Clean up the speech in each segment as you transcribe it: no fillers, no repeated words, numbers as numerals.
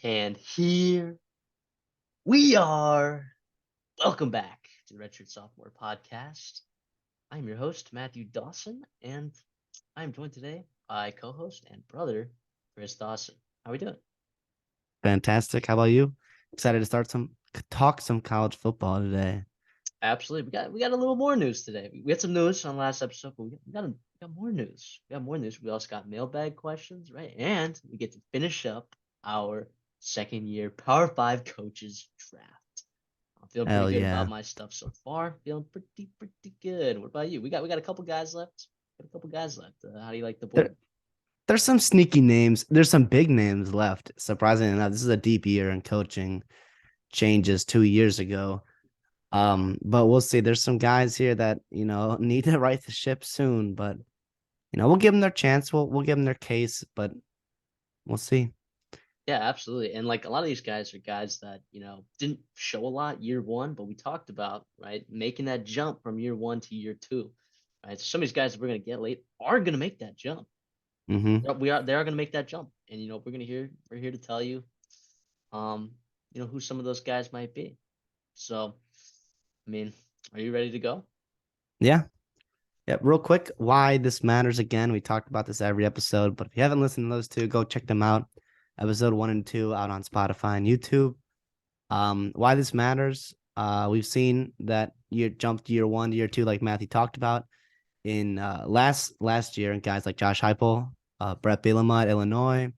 And here we are. Welcome back to the Redshirt Sophomore Podcast. I'm your host, Matthew Dawson, and I'm joined today by co-host and brother, Chris Dawson. How are we doing? Fantastic. How about you? Excited to talk some college football today. Absolutely. We got a little more news today. We had some news on last episode, but we got more news. We got more news. We also got mailbag questions, right? And we get to finish up our second year Power Five coaches draft. I'm feeling pretty Hell good about yeah. my stuff so far. Feeling pretty good. What about you? We got a couple guys left. Got a couple guys left. How do you like the There board? there's some sneaky names. There's some big names left. Surprisingly enough, this is a deep year in coaching changes 2 years ago. But we'll see. There's some guys here that, need to right the ship soon, but we'll give them their chance. We'll give them their case, but we'll see. Yeah, absolutely. And like a lot of these guys are guys that, didn't show a lot year one, but we talked about, right, making that jump from year one to year two. Right. So some of these guys that we're gonna get late are gonna make that jump. Mm-hmm. They are gonna make that jump. And we're here to tell you um, who some of those guys might be. So I mean, are you ready to go? Yeah. Yeah, real quick, why this matters again. We talked about this every episode, but if you haven't listened to those two, go check them out. Episode 1 and 2 out on Spotify and YouTube. Why this matters. We've seen that year jumped year one, year two, like Matthew talked about in last year, and guys like Josh Heupel, Brett Bielema at Illinois,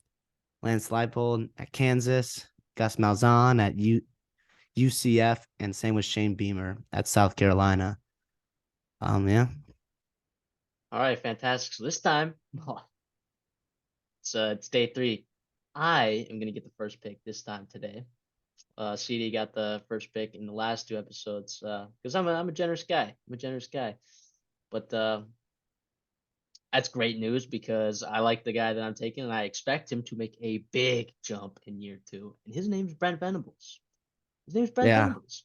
Lance Leipold at Kansas, Gus Malzahn at UCF, and same with Shane Beamer at South Carolina. Yeah. All right, fantastic. So this time, it's day three. I am gonna get the first pick this time today. CD got the first pick in the last two episodes because I'm a generous guy. I'm a generous guy, but that's great news because I like the guy that I'm taking, and I expect him to make a big jump in year two. And his name's Brent Venables. His name's Brent Yeah. Venables.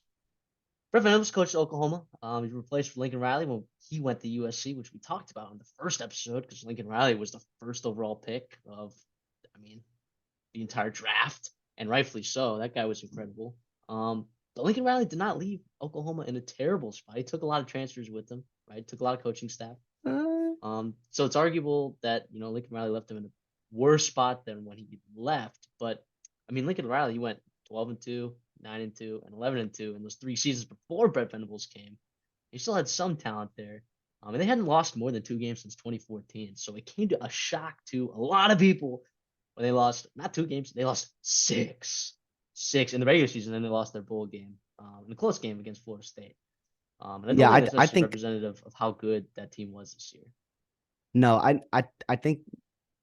Brent Venables coached Oklahoma. He replaced Lincoln Riley when he went to USC, which we talked about on the first episode because Lincoln Riley was the first overall pick of, I mean, the entire draft, and rightfully so. That guy was incredible. But Lincoln Riley did not leave Oklahoma in a terrible spot. He took a lot of transfers with him, right? Took a lot of coaching staff. Uh, So it's arguable that Lincoln Riley left him in a worse spot than when he left. But I mean, Lincoln Riley, he went 12-2, 9-2, and 11-2 in those 3 seasons before Brett Venables came. He still had some talent there. And they hadn't lost more than 2 games since 2014. So it came to a shock to a lot of people when they lost not 2 games, they lost six in the regular season. Then they lost their bowl game in a close game against Florida State. And I don't yeah, think I that's I necessarily think representative of how good that team was this year. no, I think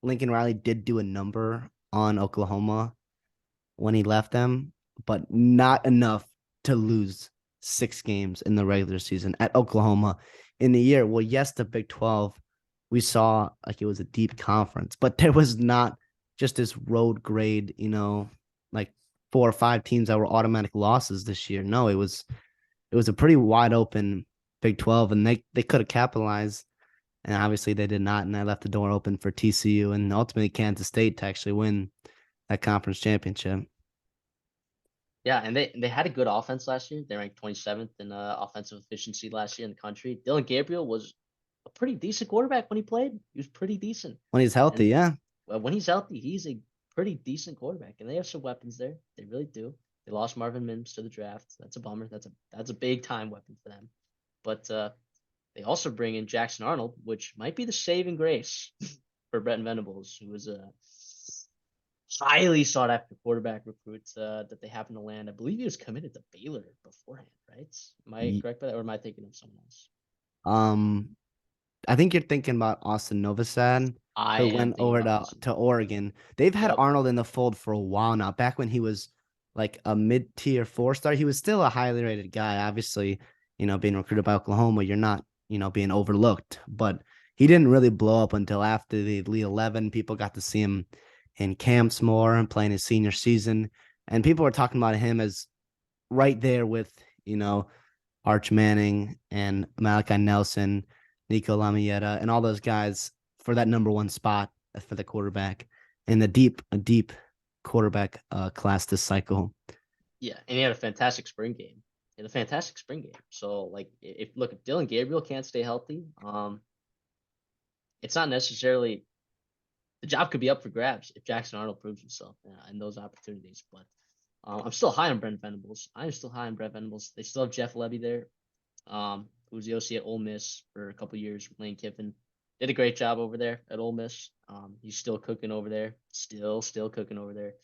Lincoln Riley did do a number on Oklahoma when he left them, but not enough to lose 6 games in the regular season at Oklahoma in the year. Well, yes, the Big 12, we saw like it was a deep conference, but there was not just this road grade, like 4 or 5 teams that were automatic losses this year. No, it was a pretty wide open Big 12, and they could have capitalized. And obviously they did not, and I left the door open for TCU and ultimately Kansas State to actually win that conference championship. Yeah, and they had a good offense last year. They ranked 27th in offensive efficiency last year in the country. Dylan Gabriel was a pretty decent quarterback when he played. He was pretty decent. When he's healthy, And yeah. when he's healthy, he's a pretty decent quarterback. And they have some weapons there. They really do. They lost Marvin Mims to the draft. That's a bummer. That's a big time weapon for them. But they also bring in Jackson Arnold, which might be the saving grace for Brett Venables, who was a highly sought after quarterback recruit that they happened to land. I believe he was committed to Baylor beforehand, right? Am I correct by that, or am I thinking of someone else? Um, I think you're thinking about Austin Novosad, I who am went thinking over about to Austin. Oregon. They've had Yep. Arnold in the fold for a while now. Back when he was like a mid-tier 4 star, he was still a highly rated guy. Obviously, being recruited by Oklahoma, you're not, being overlooked. But he didn't really blow up until after the Elite 11. People got to see him in camps more and playing his senior season. And people were talking about him as right there with, you know, Arch Manning and Malachi Nelson, Nico Lamietta, and all those guys for that number one spot for the quarterback in the deep quarterback class this cycle. Yeah, and he had a fantastic spring game. He had a fantastic spring game. So like, if Dylan Gabriel can't stay healthy, it's not necessarily the job could be up for grabs if Jackson Arnold proves himself in those opportunities. But I'm still high on Brent Venables. I'm still high on Brent Venables. They still have Jeff Levy there, who's the OC at Ole Miss for a couple years with Lane Kiffin. Did a great job over there at Ole Miss. He's still cooking over there. Still cooking over there.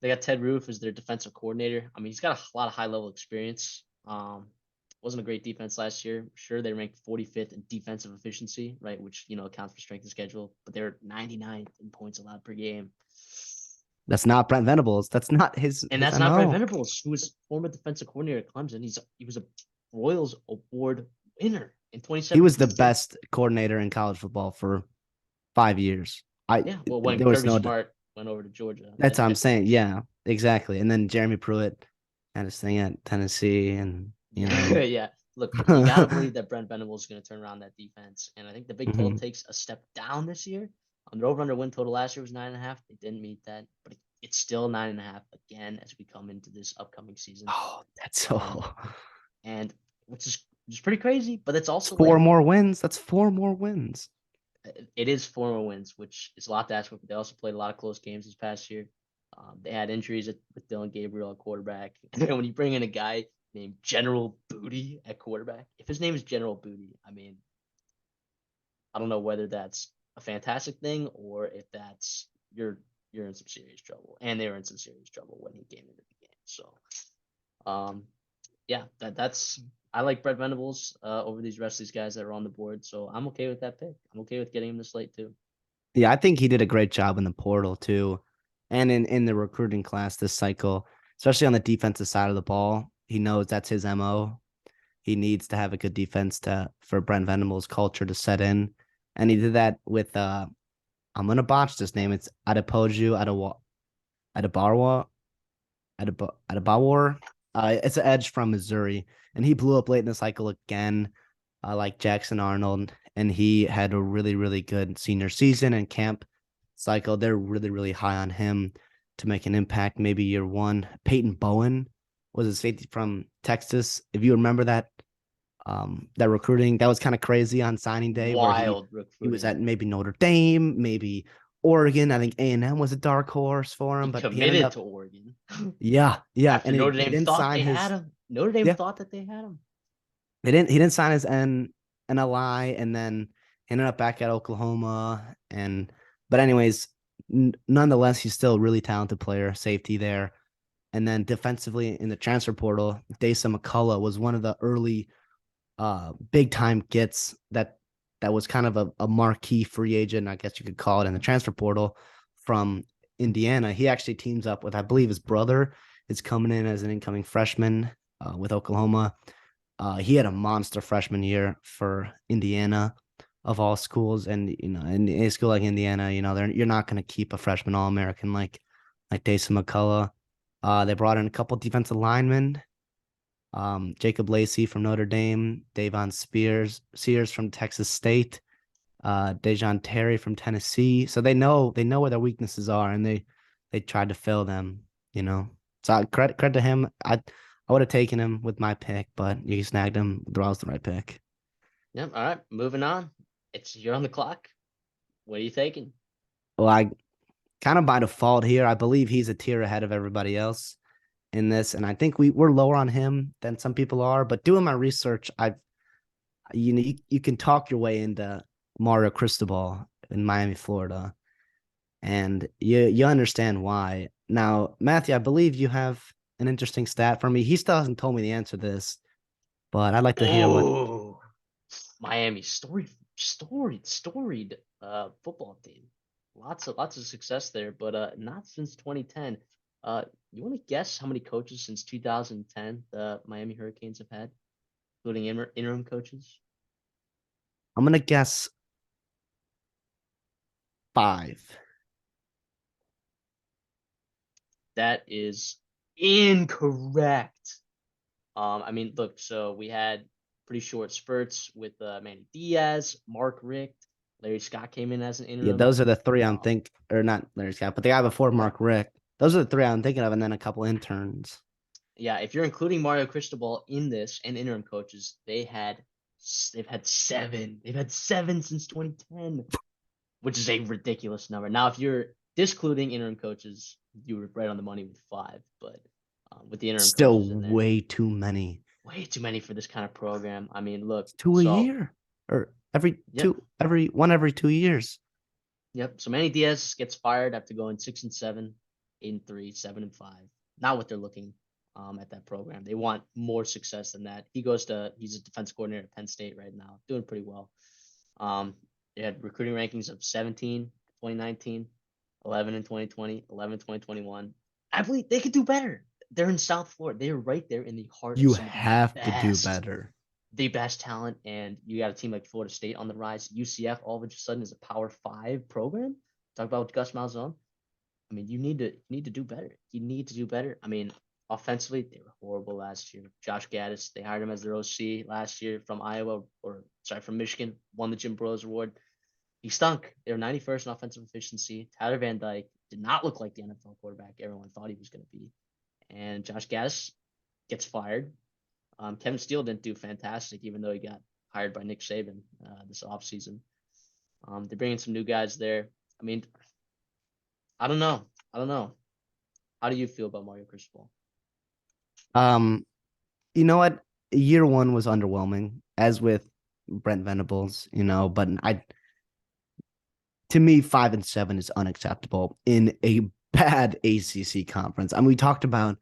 They got Ted Roof as their defensive coordinator. I mean, he's got a lot of high level experience. Wasn't a great defense last year. Sure, they ranked 45th in defensive efficiency, right, which accounts for strength of schedule, but they're 99th in points allowed per game. That's not Brent Venables. That's not his. And his that's MO. not Brent Venables, who was former defensive coordinator at Clemson. He was a Royals Award winner in 2017. He was the best coordinator in college football for 5 years. When there was Kirby no Smart went over to Georgia. That's what I'm saying. Yeah, exactly. And then Jeremy Pruitt had his thing at Tennessee, and yeah. Look, you gotta believe that Brent Venables is going to turn around that defense, and I think the Big 12 takes a step down this year. Their over/under win total last year was 9.5. They didn't meet that, but it's still 9.5 again as we come into this upcoming season. Oh, that's so. And which is pretty crazy, but it's also four more wins. That's 4 more wins. It is 4 more wins, which is a lot to ask for. But they also played a lot of close games this past year. They had injuries with Dylan Gabriel at quarterback. And when you bring in a guy named General Booty at quarterback, if his name is General Booty, I mean, I don't know whether that's a fantastic thing or if that's you're in some serious trouble. And they were in some serious trouble when he came into the game. So, yeah, that's I like Brent Venables over these rest of these guys that are on the board. So I'm okay with that pick. I'm okay with getting him this late too. Yeah, I think he did a great job in the portal too, and in the recruiting class this cycle, especially on the defensive side of the ball. He knows that's his MO. He needs to have a good defense for Brent Venables' culture to set in, and he did that with I'm gonna botch this name. It's Adepoju Adebawar. It's an edge from Missouri, and he blew up late in the cycle again, like Jackson Arnold, and he had a really, really good senior season and camp cycle. They're really, really high on him to make an impact. Maybe year one. Peyton Bowen was a safety from Texas. If you remember that recruiting, that was kind of crazy on signing day. Wild where recruiting. He was at maybe Notre Dame, maybe Oregon. I think A&M was a dark horse for him, but committed he ended up to Oregon. Yeah. After and Notre Dame thought they had him. Notre Dame thought that they had him. He didn't sign his NLI, and then ended up back at Oklahoma. But anyways, nonetheless, he's still a really talented player, safety there. And then defensively in the transfer portal, Dayson McCullough was one of the early big time gets that was kind of a marquee free agent, I guess you could call it, in the transfer portal from Indiana. He actually teams up with, I believe, his brother is coming in as an incoming freshman with Oklahoma. He had a monster freshman year for Indiana, of all schools, and in a school like Indiana, you're not going to keep a freshman All-American like Dayson McCullough. They brought in a couple defensive linemen, Jacob Lacey from Notre Dame, Davon Sears from Texas State, Dejon Terry from Tennessee. So they know where their weaknesses are, and they tried to fill them. So credit to him. I would have taken him with my pick, but you snagged him. That was the right pick. Yep. All right, moving on. You're on the clock. What are you taking? Well, I kind of by default here, I believe he's a tier ahead of everybody else in this, and I think we're lower on him than some people are. But doing my research, you can talk your way into Mario Cristobal in Miami, Florida, and you understand why. Now, Matthew, I believe you have an interesting stat for me. He still hasn't told me the answer to this, but I'd like to hear what Miami storied football team. Lots of success there, but not since 2010. You want to guess how many coaches since 2010 the Miami Hurricanes have had, including interim coaches? I'm gonna guess 5. That is incorrect. I mean, look, so we had pretty short spurts with Manny Diaz, Mark Richt, Larry Scott came in as an Yeah, interim. those are the three I'm or not Larry Scott, but the guy before Mark Richt. Those are the three I'm thinking of, and then a couple interns. Yeah, if you're including Mario Cristobal in this and interim coaches, they've had seven. They've had seven since 2010, which is a ridiculous number. Now, if you're discluding interim coaches, you were right on the money with five, but with the interim Still coaches in there, way too many. way too many for this kind of program. I mean, look, It's two a so year, or every yep, every 2 years. yep. So Manny Diaz gets fired after going 6-7, 8-3, 7-5. Not what they're looking at that program. They want more success than that. He's a defense coordinator at Penn State right now, doing pretty well. They had recruiting rankings of 17 2019, 11 in 2020, 11 in 2021. I believe they could do better. They're in South Florida. They're right there in the heart of You some of have to do better. the best talent, and you got a team like Florida State on the rise. UCF all of a sudden is a Power 5 program. Talk about Gus Malzahn. I mean, you need to do better. You need to do better. I mean, offensively, they were horrible last year. Josh Gaddis, they hired him as their OC last year from from Michigan, won the Jim Bros Award. He stunk. They were 91st in offensive efficiency. Tyler Van Dyke did not look like the NFL quarterback everyone thought he was going to be. And Josh Gaddis gets fired. Kevin Steele didn't do fantastic, even though he got hired by Nick Saban this offseason. They're bringing some new guys there. I mean, I don't know. How do you feel about Mario Cristobal? You know what? Year one was underwhelming, as with Brent Venables, but to me, 5-7 is unacceptable in a bad ACC conference. I mean, we talked about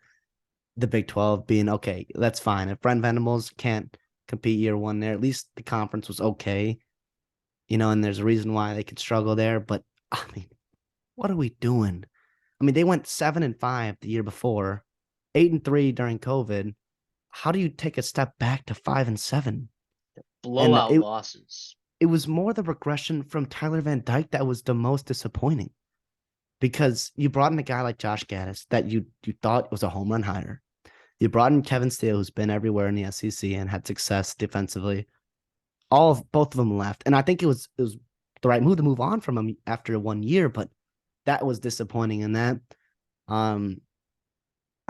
the Big 12 being okay. That's fine. If Brent Venables can't compete year one there, at least the conference was okay, and there's a reason why they could struggle there. But I mean, what are we doing? I mean, they went 7-5 the year before, 8-3 during COVID. How do you take a step back to 5-7? And Blowout losses. It was more the regression from Tyler Van Dyke that was the most disappointing, because you brought in a guy like Josh Gaddis that you thought was a home run hire. You brought in Kevin Steele, who's been everywhere in the SEC and had success defensively. Both of them left, and I think it was the right move to move on from him after 1 year, but that was disappointing in that. I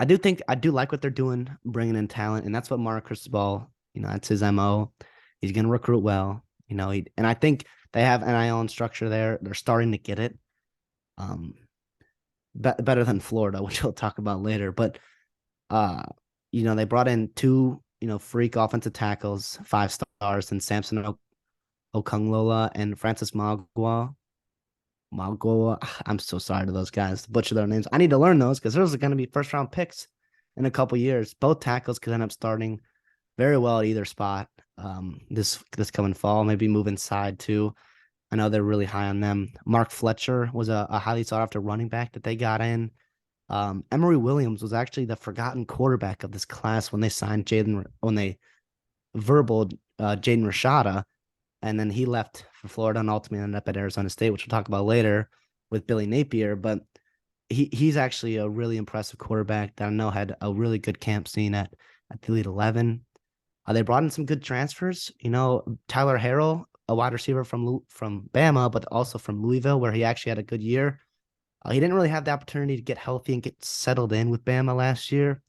do like what they're doing, bringing in talent, and that's what Mario Cristobal, that's his MO. He's going to recruit well, and I think they have NIL and structure there. They're starting to get it, better than Florida, which we'll talk about later. But they brought in two, freak offensive tackles, 5 stars, and Samson Okunglola and Francis Magua. I'm so sorry to those guys to butcher their names. I need to learn those because those are going to be first round picks in a couple years. Both tackles could end up starting very well at either spot this coming fall. Maybe move inside too. I know they're really high on them. Mark Fletcher was a highly sought after running back that they got in. Emory Williams was actually the forgotten quarterback of this class when they signed Jaden Jaden Rashada. And then he left for Florida and ultimately ended up at Arizona State, which we'll talk about later with Billy Napier. But he's actually a really impressive quarterback that I know had a really good camp scene at the Elite 11. They brought in some good transfers. Tyler Harrell, a wide receiver from Bama, but also from Louisville, where he actually had a good year. He didn't really have the opportunity to get healthy and get settled in with Bama last year.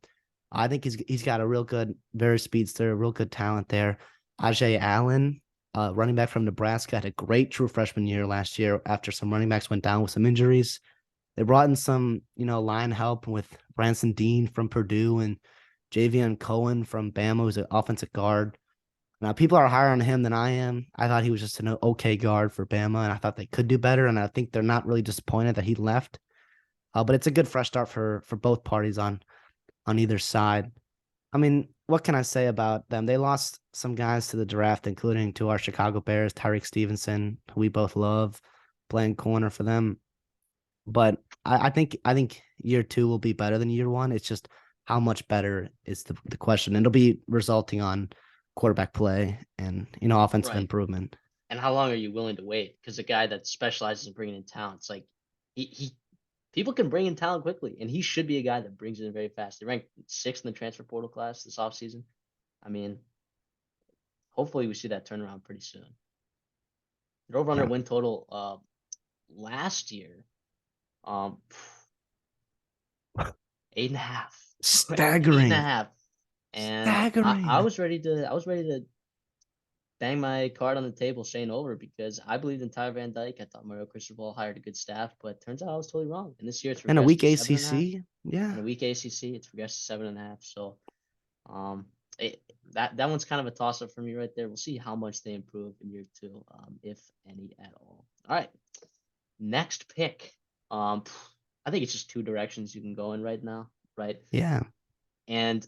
I think he's got a real good, very speedster, real good talent there. Ajay Allen, running back from Nebraska, had a great true freshman year last year after some running backs went down with some injuries. They brought in some, line help with Branson Dean from Purdue and Javion Cohen from Bama, who's an offensive guard. Now, people are higher on him than I am. I thought he was just an okay guard for Bama, and I thought they could do better, and I think they're not really disappointed that he left. But it's a good fresh start for both parties on either side. I mean, what can I say about them? They lost some guys to the draft, including to our Chicago Bears, Tyreek Stevenson, who we both love, playing corner for them. But I think year two will be better than year one. It's just how much better is the question. And it'll be resulting on quarterback play and, offensive improvement. And how long are you willing to wait? Because a guy that specializes in bringing in talent, it's like he people can bring in talent quickly, and he should be a guy that brings it in very fast. They ranked 6th in the transfer portal class this offseason. I mean, hopefully we see that turnaround pretty soon. Their over-under Yeah. win total last year, um, 8.5. Eight and a Staggering. half. And I Staggering. was ready to bang my card on the table saying over because I believed in Tyler Van Dyke. I thought Mario Cristobal hired a good staff, but turns out I was totally wrong. And this year it's And a regressed weak to 7.5. ACC. Yeah. And a weak ACC, it's regressed to 7.5. So um it, that one's kind of a toss up for me right there. We'll see how much they improve in year two, if any at all. All right. Next pick. I think it's just two directions you can go in right now, right? Yeah. And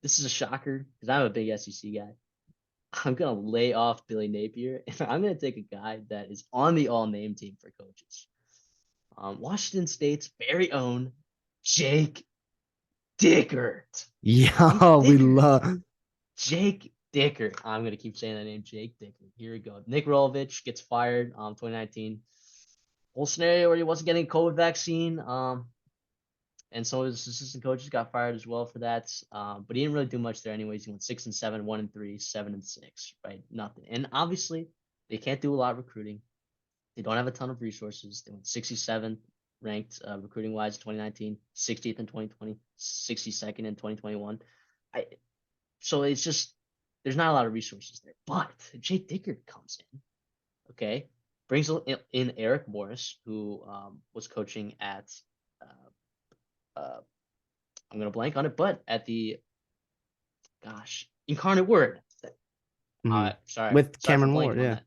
this is a shocker because I'm a big SEC guy. I'm gonna lay off Billy Napier and I'm gonna take a guy that is on the all-name team for coaches. Washington State's very own Jake Dickert. Jake Yeah. We Dickert. love. Jake Dickert. I'm gonna keep saying that name, Jake Dickert. Here we go. Nick Rolovich gets fired 2019. Whole scenario where he wasn't getting a COVID vaccine. And some of his assistant coaches got fired as well for that. But he didn't really do much there anyways. He went 6-7, 1-3, 7-6, right? Nothing. And obviously, they can't do a lot of recruiting. They don't have a ton of resources. They went 67 ranked recruiting wise in 2019, 60th in 2020, 62nd in 2021. So it's just there's not a lot of resources there. But Jake Dickert comes in, okay, brings in Eric Morris, who was coaching at uh, I'm gonna blank on it, but at the Incarnate Word. Mhm. Sorry With for Cameron Ward. blanking on Yeah. that.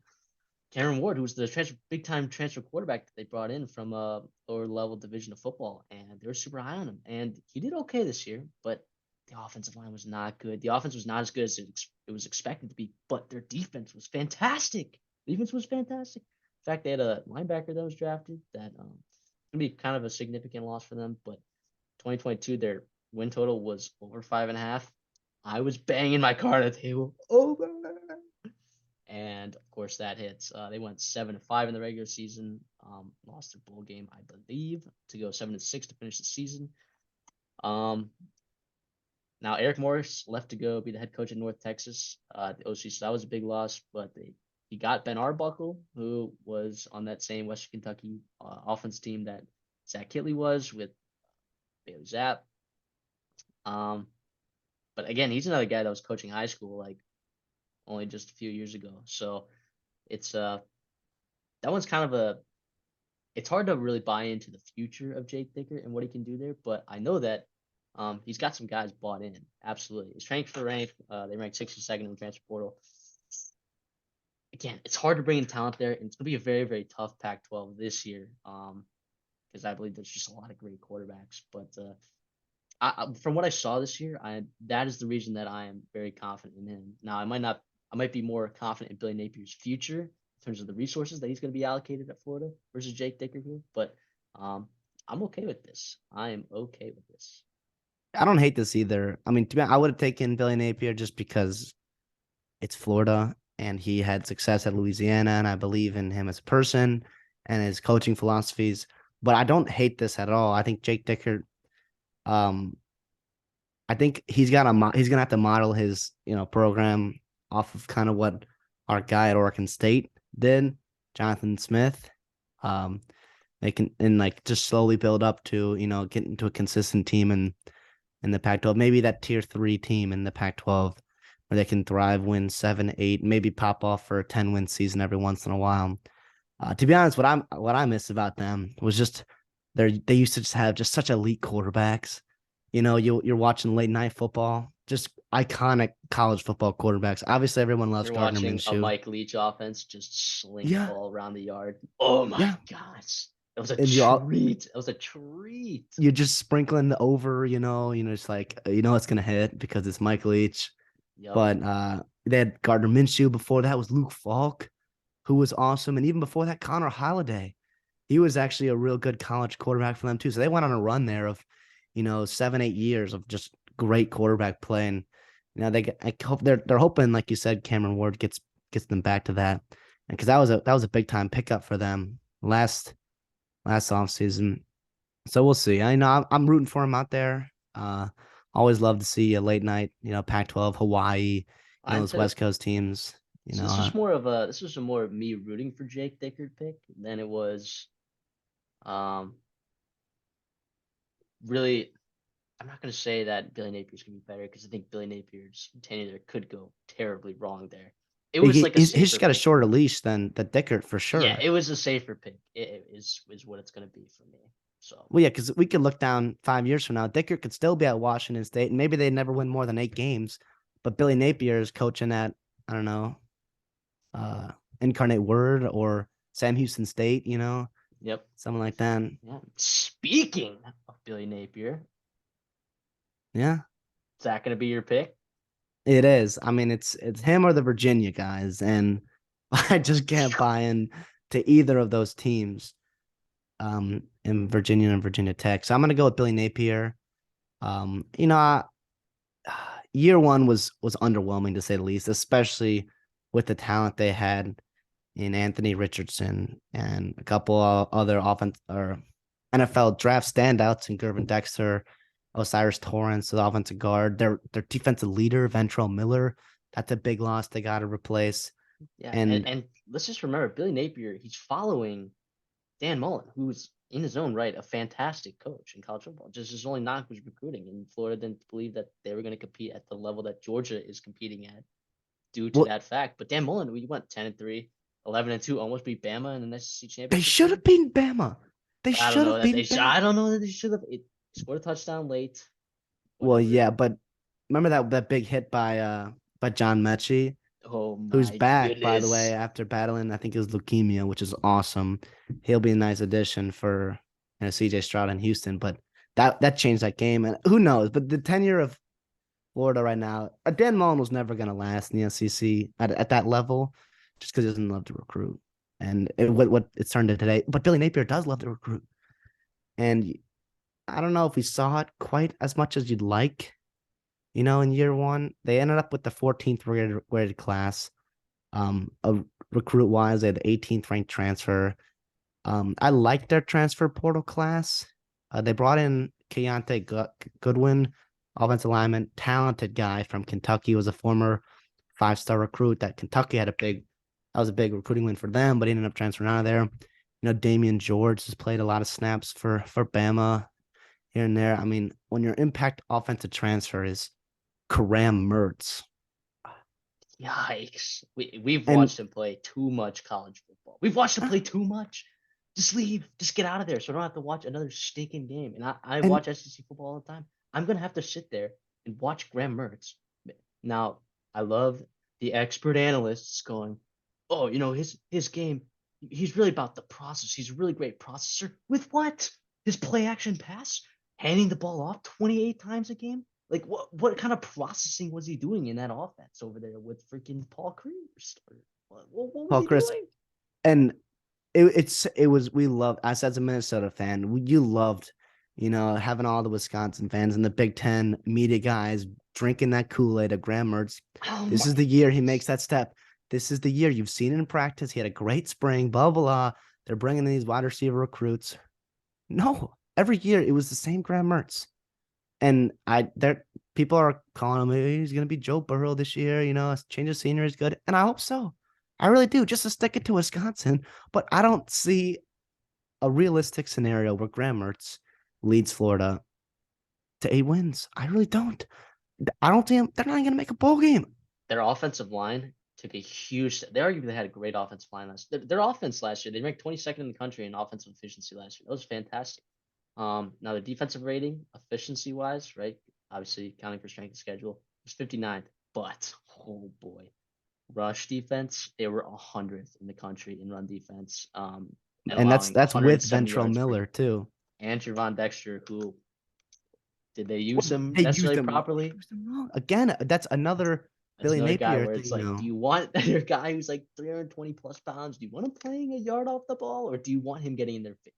Cameron Ward, who was the big time transfer quarterback that they brought in from a lower level division of football, and they were super high on him. And he did okay this year, but the offensive line was not good. The offense was not as good as it was expected to be, but their defense was fantastic. Defense was fantastic. In fact, they had a linebacker that was drafted that gonna be kind of a significant loss for them, but 2022, their win total was over 5.5. I was banging my card at the table over, and of course that hits. They went 7-5 in the regular season. Lost their bowl game, I believe, to go 7-6 to finish the season. Now Eric Morris left to go be the head coach at North Texas, the OC. So that was a big loss. But he got Ben Arbuckle, who was on that same Western Kentucky offense team that Zach Kittley was with Bailey Zapp. But again, he's another guy that was coaching high school like only just a few years ago. So it's that one's kind of it's hard to really buy into the future of Jake Dickert and what he can do there, but I know that he's got some guys bought in. Absolutely. His transfer rank, they ranked 62nd in the transfer portal. Again, it's hard to bring in talent there, and it's gonna be a very, very tough Pac-12 this year. Because I believe there's just a lot of great quarterbacks. But from what I saw this year, that is the reason that I am very confident in him. Now, I might be more confident in Billy Napier's future in terms of the resources that he's going to be allocated at Florida versus Jake Dickert here, but I'm okay with this. I am okay with this. I don't hate this either. I mean, I would have taken Billy Napier just because it's Florida and he had success at Louisiana, and I believe in him as a person and his coaching philosophies. But I don't hate this at all. I think Jake Dickert, I think he's gonna have to model his program off of kind of what our guy at Oregon State did, Jonathan Smith. They can like just slowly build up to get into a consistent team in the Pac-12, maybe that tier 3 team in the Pac-12 where they can thrive, win 7, 8, maybe pop off for a 10-win season every once in a while. To be honest, what I miss about them was just they used to just have just such elite quarterbacks. You're watching late night football, just iconic college football quarterbacks. Obviously, everyone loves You're Gardner watching a Minshew. Mike Leach offense just sling the Yeah, ball around the yard. Oh my yeah, gosh. That was a and treat. That was a treat. you're just sprinkling the over. It's like it's gonna hit because it's Mike Leach. Yep. But they had Gardner Minshew. Before that was Luke Falk, who was awesome, and even before that, Connor Holiday. He was actually a real good college quarterback for them too. So they went on a run there of 7, 8 years of just great quarterback play. And I hope they're hoping, like you said, Cameron Ward gets them back to that, and because that was a big time pickup for them last offseason. So we'll see. I know I'm rooting for him out there. Always love to see a late night, Pac-12, Hawaii, I'm those too. West Coast teams. You So know, this was a more of me rooting for Jake Dickert pick than it was um really. I'm not gonna say that Billy Napier's gonna be better because I think Billy Napier's tenure there could go terribly wrong there. It was like a he's safer got a pick. shorter leash than the Dickert for Yeah, sure. it was a safer pick. It is what it's gonna be for me. So Well, yeah, because we could look down 5 years from now. Dickert could still be at Washington State, and maybe they never win more than 8 games. But Billy Napier is coaching at, I don't know, uh, Incarnate Word or Sam Houston State, yep. something like that. Yeah. Speaking of Billy Napier, Yeah, is that gonna be your pick? it is. I mean, it's him or the Virginia guys, and I just can't buy in to either of those teams. In Virginia and Virginia Tech, so I'm gonna go with Billy Napier. You know, year one was underwhelming to say the least, especially with the talent they had in Anthony Richardson and a couple of other offense or NFL draft standouts in Gervin Dexter, Osiris Torrance, the offensive guard, their defensive leader, Ventrell Miller. That's a big loss they got to replace. Yeah, And and let's just remember Billy Napier, he's following Dan Mullen, who's in his own right a fantastic coach in college football. Just his only knock was recruiting, and Florida didn't believe that they were going to compete at the level that Georgia is competing at due to well, that fact. But Dan Mullen, we went 10-3, 11-2, almost beat Bama in the SEC they championship should game. have beaten Bama. They I don't should know have that they beaten should. Bama. I don't know that they should have. It scored a touchdown late. Well, Whatever. yeah, but remember that big hit by John Mechie, Oh who's my back, by the way, goodness. after battling, I think it was leukemia, which is awesome. He'll be a nice addition for CJ Stroud in Houston, but that changed that game. And who knows? But the tenure of Florida right now, Dan Mullen was never going to last in the SEC at that level just because he doesn't love to recruit. And what it's turned to today. But Billy Napier does love to recruit. And I don't know if we saw it quite as much as you'd like. In year one, they ended up with the 14th rated class. A recruit wise, they had the 18th ranked transfer. I like their transfer portal class. They brought in Keontae Goodwin, offensive lineman, talented guy from Kentucky, was a former 5-star recruit that Kentucky that was a big recruiting win for them, but he ended up transferring out of there. Damian George has played a lot of snaps for Bama here and there. I mean, when your impact offensive transfer is Karam Mertz, Yikes. We've and watched him play too much college football. We've watched him play too much. Just leave. Just get out of there so I don't have to watch another stinking game. And I and watch SEC football all the time. I'm gonna have to sit there and watch Graham Mertz. Now, I love the expert analysts going, oh, his game, he's really about the process. He's a really great processor. With what? His play action pass? Handing the ball off 28 times a game? Like what kind of processing was he doing in that offense over there with freaking Paul Creed? What was Paul he Chris, doing? and it was we loved us as a Minnesota fan. You loved, having all the Wisconsin fans and the Big Ten media guys drinking that Kool-Aid of Graham Mertz. Oh This my is the year he makes goodness. that step. This is the year you've seen it in practice. He had a great spring. Blah blah blah. They're bringing in these wide receiver recruits. No, every year it was the same Graham Mertz, and there people are calling him. "Hey, he's gonna be Joe Burrow this year. Change of scenery is good, and I hope so. I really do, just to stick it to Wisconsin. But I don't see a realistic scenario where Graham Mertz leads Florida to 8 wins. I really don't. I don't think they're not even going to make a bowl game. Their offensive line took a huge step. They arguably had a great offensive line their offense last year. They ranked 22nd in the country in offensive efficiency last year. That was fantastic. Now the defensive rating, efficiency wise, right? Obviously counting for strength of schedule, was 59th. But oh boy, rush defense, they were 100th in the country in run defense. And And that's allowing that's with 170 Ventrell yards per Miller game. too. And Javon Dexter, who did they use him They used necessarily him wrong. They properly? used him wrong. Again, that's another That's Billy another guy Napier where it's thing, like, do you want your guy who's like 320 plus pounds? Do you want him playing a yard off the ball, or do you want him getting in their face?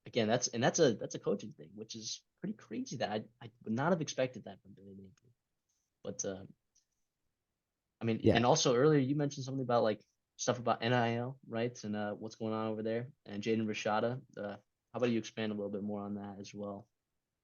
Again, that's a coaching thing, which is pretty crazy. That I would not have expected that from Billy Napier. But I mean, Yeah. and also earlier you mentioned something about like stuff about NIL, right? And what's going on over there, and Jaden Rashada. How about you expand a little bit more on that as well?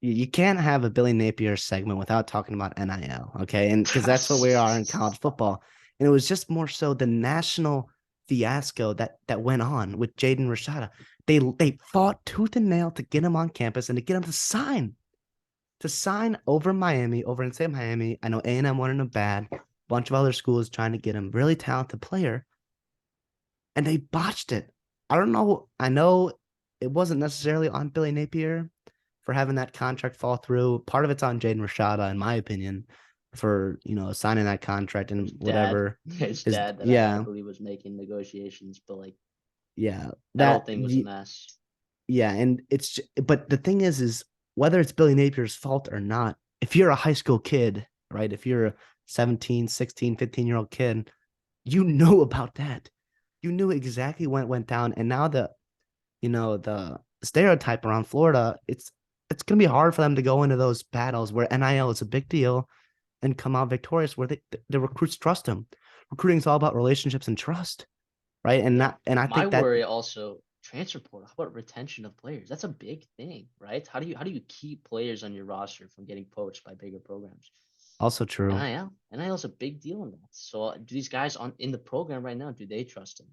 You can't have a Billy Napier segment without talking about NIL, okay? And because that's what we are in college football. And it was just more so the national fiasco that went on with Jaden Rashada. They fought tooth and nail to get him on campus and to get him to sign over Miami, over in State Miami. I know A&M wanted him bad. A bunch of other schools trying to get him, really talented player, and they botched it. I don't know. I know it wasn't necessarily on Billy Napier for having that contract fall through. Part of it's on Jaden Rashada, in my opinion, for signing that contract and whatever. His Is dad that I yeah, believe was making negotiations, but like yeah, that whole that thing was a mess. yeah, and but the thing is whether it's Billy Napier's fault or not, if you're a high school kid, right? If you're a 17, 16, 15-year-old kid, you know about that. You knew exactly when it went down. And now the stereotype around Florida, it's gonna be hard for them to go into those battles where NIL is a big deal and come out victorious where the recruits trust them. Recruiting is all about relationships and trust, right? And Yeah. not and I My think that worry also transfer portal. How about retention of players? That's a big thing, right? How do you keep players on your roster from getting poached by bigger programs? also true. NIL is a big deal in that. So do these guys in the program right now? Do they trust him?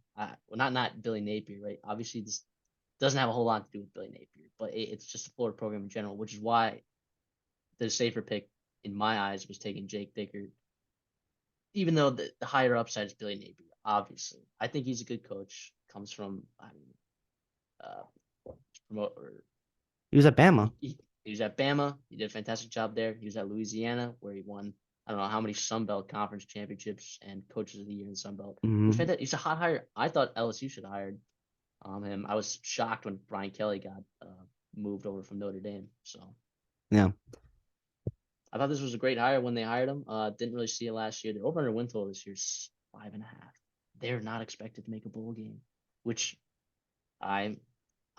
Well, not Billy Napier, right? Obviously, this doesn't have a whole lot to do with Billy Napier, but it's just the Florida program in general, which is why the safer pick in my eyes was taking Jake Dickert, even though the higher upside is Billy Napier. Obviously, I think he's a good coach. Comes from promote or He was at Bama. he was at Bama. He did a fantastic job there. He was at Louisiana, where he won I don't know how many Sun Belt conference championships and coaches of the year in Sun Belt. He was Mm-hmm. fantastic. He's a hot hire. I thought LSU should have hired him. I was shocked when Brian Kelly got moved over from Notre Dame. So Yeah. I thought this was a great hire when they hired him. Didn't really see it last year. Their over-under win total this year's 5.5. They're not expected to make a bowl game, which I'm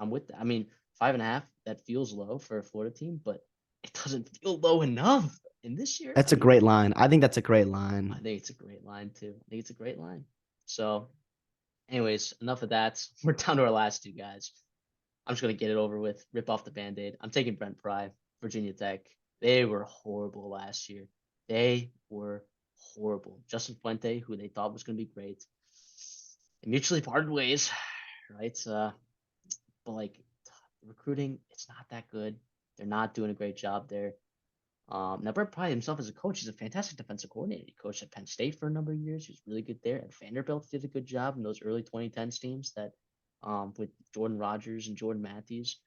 with that. I mean, 5.5, that feels low for a Florida team, but it doesn't feel low enough. And this year, That's I a mean, great line. I think that's a great I line. think it's a great line too. I think it's a great line. So, anyways, enough of that. We're down to our last two guys. I'm just gonna get it over with, rip off the band-aid. I'm taking Brent Pry, Virginia Tech. They were horrible last year. They were horrible. Justin Fuente, who they thought was gonna be great, they mutually parted ways, right? But like recruiting, it's not that good. They're not doing a great job there. Now Brett Pry himself as a coach, he's a fantastic defensive coordinator. He coached at Penn State for a number of years. He was really good there. At Vanderbilt, did a good job in those early 2010s teams that, with Jordan Rogers and Jordan Matthews.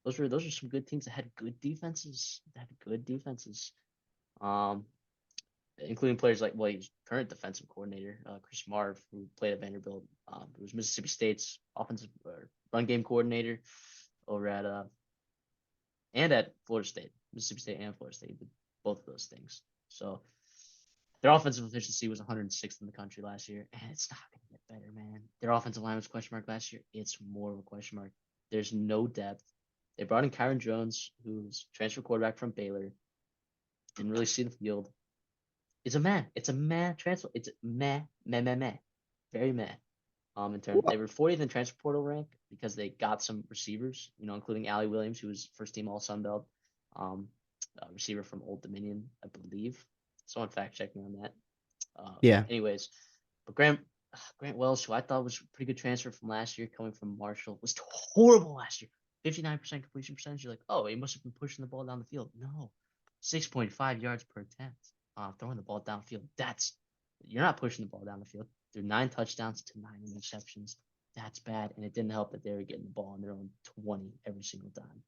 Those are some good teams that had good defenses. Um, Including players like he's current defensive coordinator Chris Marv, who played at Vanderbilt. Who was Mississippi State's offensive run game coordinator over at and at Florida State, Mississippi State and Florida State. He did both of those things. So their offensive efficiency was 106th in the country last year, and it's not going to get better, man. Their offensive line was question mark last year. It's more of a question mark. There's no depth. They brought in Kyron Jones, who's transfer quarterback from Baylor. Didn't really see the field. It's a meh. It's a meh transfer. It's meh. Very meh. In terms, they were 40th in transfer portal rank because they got some receivers, including Allie Williams, who was first team All Sun Belt, receiver from Old Dominion, I believe. Someone fact check me on that. Yeah. Anyways, but Grant Wells, who I thought was a pretty good transfer from last year, coming from Marshall, was horrible last year. 59% completion percentage. You're like, oh, he must have been pushing the ball down the field. No, 6.5 yards per attempt. Throwing the ball downfield. You're not pushing the ball down the field. They're 9 touchdowns to 9 interceptions. That's bad, and it didn't help that they were getting the ball on their own 20 every single time.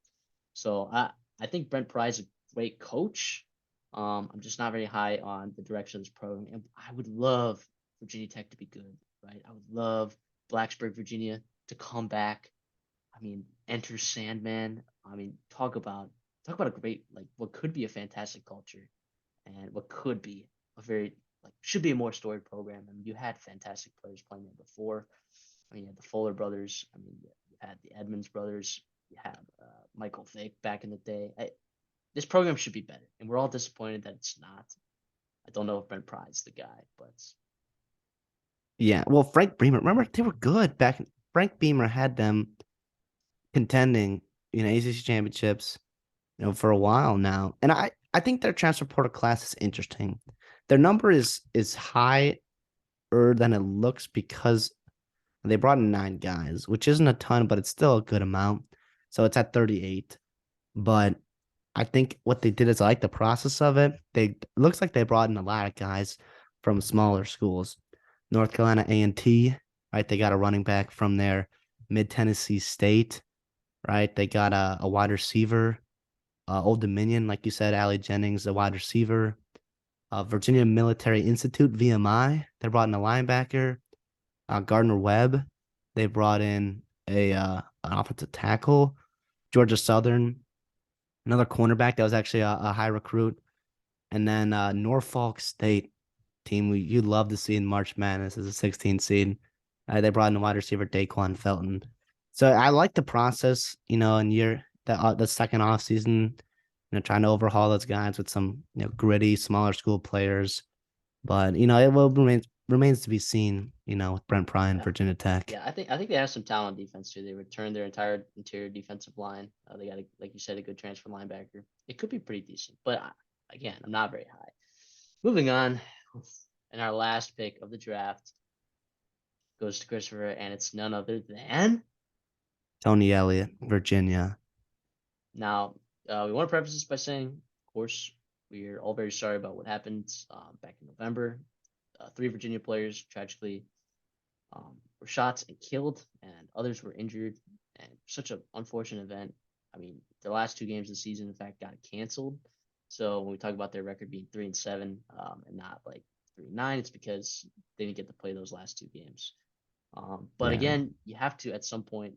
So I think Brent Pry is a great coach. I'm just not very high on the direction of this program, and I would love Virginia Tech to be good, right? I would love Blacksburg, Virginia to come back. I mean, enter Sandman. I mean, talk about a great, like, what could be a fantastic culture, and what could be a very should be a more storied program. I mean, you had fantastic players playing there before. I mean, you had the Fuller brothers. I mean, you had the Edmonds brothers. You had Michael Vick back in the day. This program should be better, and we're all disappointed that it's not. I don't know if Brent Pry's the guy, but Yeah. Well, Frank Beamer, remember they were good back. Frank Beamer had them contending, ACC championships, for a while now. And I think their transfer portal class is interesting. Their number is high than it looks because they brought in 9 guys, which isn't a ton, but it's still a good amount. So it's at 38. But I think what they did is I like the process of it. It looks like they brought in a lot of guys from smaller schools. North Carolina A&T, right? They got a running back from their Mid Tennessee State, right? They got a wide receiver, Old Dominion, like you said, Allie Jennings, the wide receiver. Virginia Military Institute, VMI, they brought in a linebacker. Gardner Webb, they brought in an offensive tackle. Georgia Southern, another cornerback that was actually a high recruit. And then Norfolk State team you'd love to see in March Madness as a 16 seed. They brought in the wide receiver Daquan Felton. So I like the process, in the second off season, trying to overhaul those guys with some gritty, smaller school players. But it will remains to be seen, with Brent Pry and Yeah. Virginia Tech. Yeah, I think they have some talent on defense too. They returned their entire interior defensive line. They got like you said, a good transfer linebacker. It could be pretty decent, but again, I'm not very high. Moving on, and our last pick of the draft goes to Christopher, and it's none other than. Tony Elliott, Virginia. Now, we want to preface this by saying, of course, we're all very sorry about what happened back in November. 3 Virginia players tragically were shot and killed, and others were injured. And such an unfortunate event. I mean, the last 2 games of the season, in fact, got canceled. So when we talk about their record being 3-7 and not like 3-9, it's because they didn't get to play those last 2 games. But again, you have to at some point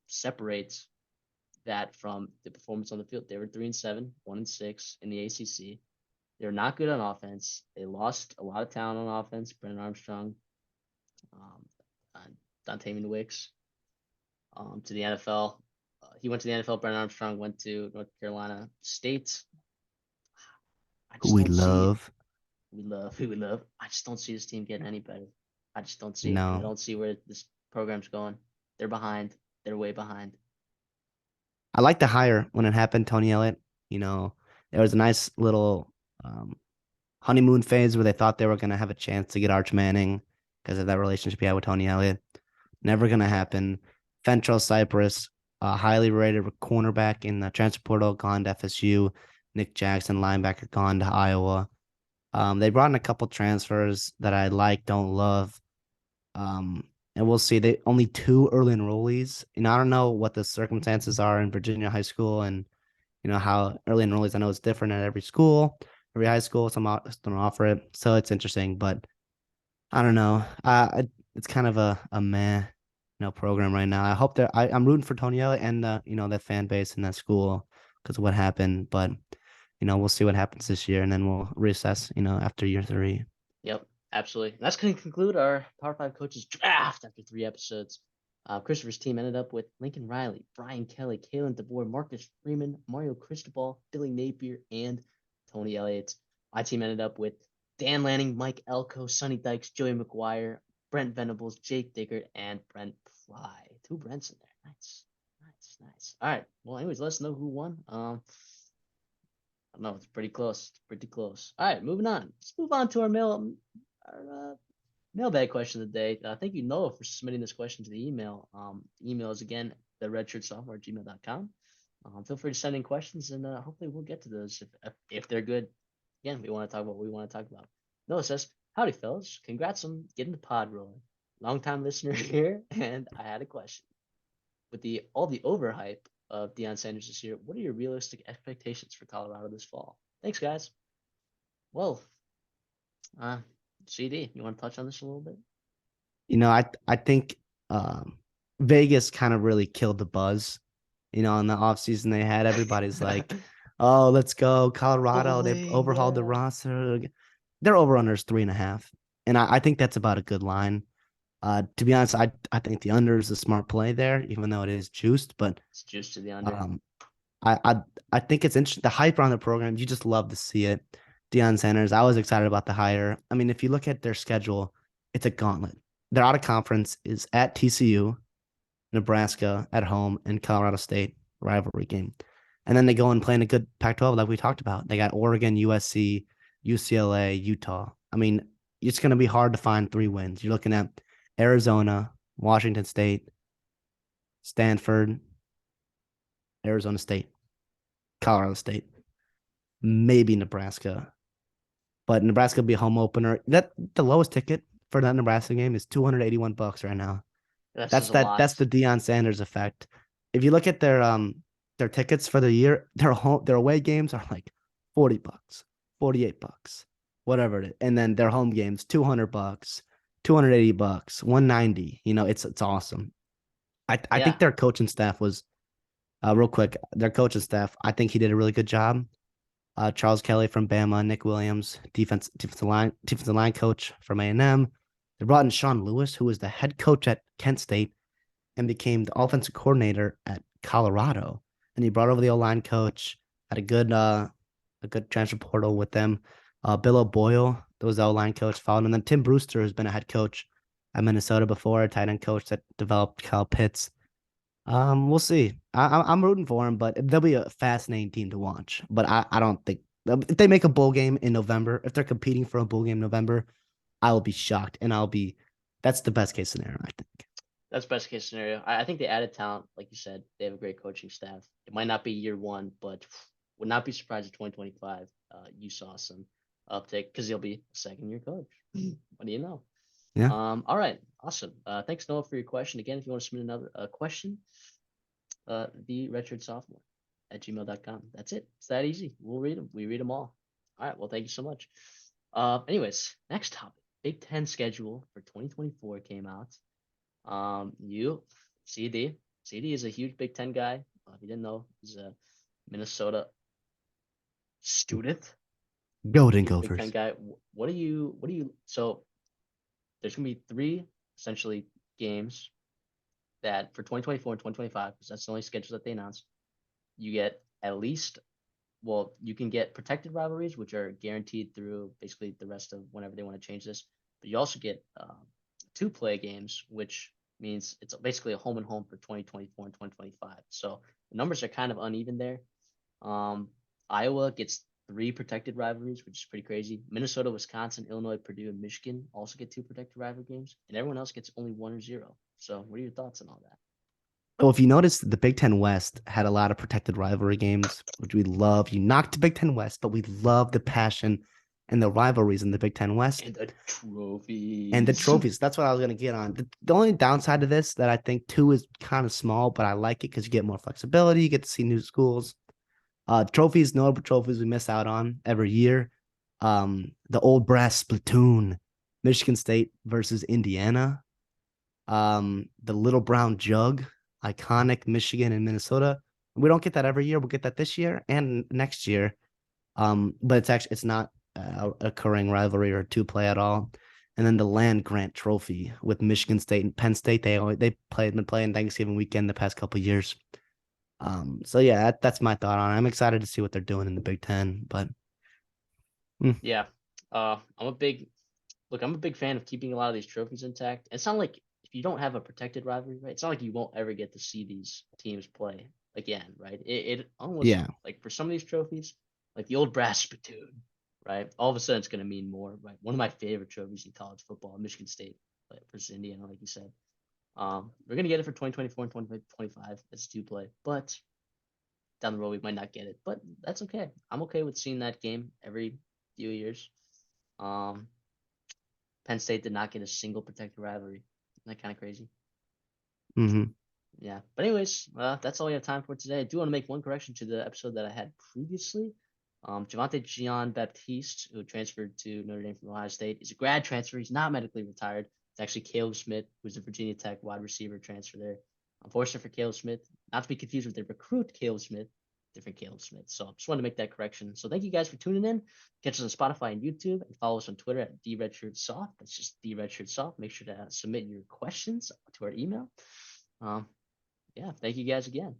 separate that from the performance on the field. They were 3-7, 1-6 in the ACC. They're not good on offense. They lost a lot of talent on offense. Brennan Armstrong, Dontavian Wicks, to the NFL. He went to the NFL. Brennan Armstrong went to North Carolina State. We love. We love. I just don't see this team getting any better. I just don't see it. No. I don't see where this program's going. They're behind. They're way behind. I like the hire when it happened, Tony Elliott. There was a nice little honeymoon phase where they thought they were going to have a chance to get Arch Manning because of that relationship he had with Tony Elliott. Never going to happen. Fentrell Cypress, a highly rated cornerback in the transfer portal, gone to FSU. Nick Jackson, linebacker, gone to Iowa. They brought in a couple transfers that I like, don't love. And we'll see. They only 2 early enrollees. I don't know what the circumstances are in Virginia high school and how early enrollees. I know it's different at every school, every high school. Some don't offer it, so it's interesting. But I don't know. It's kind of a meh, program right now. I hope I'm rooting for Tony Elliott and that fan base in that school because of what happened. But we'll see what happens this year, and then we'll reassess. After year 3. Yep. Absolutely. And that's going to conclude our Power 5 coaches draft after 3 episodes. Christopher's team ended up with Lincoln Riley, Brian Kelly, Kalen DeBoer, Marcus Freeman, Mario Cristobal, Billy Napier, and Tony Elliott. My team ended up with Dan Lanning, Mike Elko, Sonny Dykes, Joey McGuire, Brent Venables, Jake Dickert, and Brent Fly. 2 Brents in there. Nice. All right. Well, anyways, let us know who won. I don't know. It's pretty close. All right. Moving on. Let's move on to our mailbag question of the day. Thank you, Noah, for submitting this question to the email. The email is again the Redshirt Sophomore @gmail.com. Feel free to send in questions, and hopefully we'll get to those if they're good. Again, we want to talk about what we want to talk about. Noah says, "Howdy, fellas! Congrats on getting the pod rolling. Long-time listener here, and I had a question. With all the overhype of Deion Sanders this year, what are your realistic expectations for Colorado this fall? Thanks, guys." Well, CD, you want to touch on this a little bit? I think Vegas kind of really killed the buzz. In the offseason they had, everybody's like, "Oh, let's go Colorado." They've overhauled the roster. Their over-under is 3.5, and I think that's about a good line. To be honest, I think the under is a smart play there, even though it is juiced. But it's juiced to the under. I think it's interesting. The hype around the program, you just love to see it. Deion Sanders, I was excited about the hire. I mean, if you look at their schedule, it's a gauntlet. Their out of conference is at TCU, Nebraska at home, and Colorado State rivalry game. And then they go and play in a good Pac-12 like we talked about. They got Oregon, USC, UCLA, Utah. I mean, it's going to be hard to find 3 wins. You're looking at Arizona, Washington State, Stanford, Arizona State, Colorado State, maybe Nebraska. But Nebraska will be a home opener. That the lowest ticket for that Nebraska game is $281 right now. That's That's just a lot. that's the Deion Sanders effect. If you look at their tickets for the year, their away games are like $40, $48, whatever it is. And then their home games, $200, $280, $190. It's awesome. I Yeah. think their coaching staff was real quick, their coaching staff, I think he did a really good job. Charles Kelly from Bama, Nick Williams, defensive line coach from A&M. They brought in Sean Lewis, who was the head coach at Kent State and became the offensive coordinator at Colorado. And he brought over the O-line coach, had a good transfer portal with them. Bill O'Boyle, that was the O-line coach, followed. And then Tim Brewster, who's been a head coach at Minnesota before, a tight end coach that developed Kyle Pitts. We'll see. I'm rooting for him, but they'll be a fascinating team to watch. But I don't think if they make a bowl game in November, if they're competing for a bowl game in November, I will be shocked, and that's the best case scenario, I think. That's best case scenario. I think they added talent, like you said. They have a great coaching staff. It might not be year one, but would not be surprised if 2025 you saw some uptick because he'll be a second-year coach. What do you know? Yeah. All right. Awesome. Thanks, Noah, for your question. Again, if you want to submit another question, the Redshirt Sophomore at gmail.com. That's it. It's that easy. We'll read them. We read them all. All right. Well, thank you so much. Anyways, next topic. Big Ten schedule for 2024 came out. CD is a huge Big Ten guy. If you didn't know, he's a Minnesota student. Golden Big Ten Gophers. guy. What do you? So there's gonna be 3 essentially games that for 2024 and 2025, because that's the only schedule that they announced. You get at least, well, you can get protected rivalries, which are guaranteed through basically the rest of whenever they want to change this. But you also get 2 play games, which means it's basically a home and home for 2024 and 2025. So the numbers are kind of uneven there. Iowa gets 3 protected rivalries, which is pretty crazy. Minnesota, Wisconsin, Illinois, Purdue, and Michigan also get 2 protected rivalry games, and everyone else gets only 1 or 0. So what are your thoughts on all that? Well, if you notice, the Big Ten West had a lot of protected rivalry games, which we love. You knocked the Big Ten West, but we love the passion and the rivalries in the Big Ten West. And the trophies. And the trophies. That's what I was going to get on. The only downside to this that I think, too, is kind of small, but I like it because you get more flexibility. You get to see new schools. Trophies, notable trophies we miss out on every year. The old brass spittoon, Michigan State versus Indiana. The little brown jug, iconic Michigan and Minnesota. We don't get that every year. We'll get that this year and next year. But it's not a occurring rivalry or 2-play at all. And then the land grant trophy with Michigan State and Penn State. Been playing Thanksgiving weekend the past couple of years. So yeah, that's my thought on it. I'm excited to see what they're doing in the Big Ten, but yeah, I'm a big fan of keeping a lot of these trophies intact. It's not like if you don't have a protected rivalry, right? It's not like you won't ever get to see these teams play again, right? It almost yeah, like for some of these trophies, like the old brass spittoon, right? All of a sudden it's going to mean more, right? One of my favorite trophies in college football, Michigan State versus Indiana, like you said. We're gonna get it for 2024 and 2025 as a 2-play, but down the road we might not get it. But that's okay. I'm okay with seeing that game every few years. Penn State did not get a single protected rivalry. Isn't that kind of crazy? mm-hmm. Yeah. But anyways, that's all we have time for today. I do want to make one correction to the episode that I had previously. Javante Jean-Baptiste, who transferred to Notre Dame from Ohio State, is a grad transfer. He's not medically retired. It's actually Caleb Smith, who's a Virginia Tech wide receiver transfer there. Unfortunate for Caleb Smith, not to be confused with the recruit Caleb Smith, different Caleb Smith. So just wanted to make that correction. So thank you guys for tuning in. Catch us on Spotify and YouTube, and follow us on Twitter at DRedshirtSoft. That's just DRedshirtSoft. Make sure to submit your questions to our email. Yeah, thank you guys again.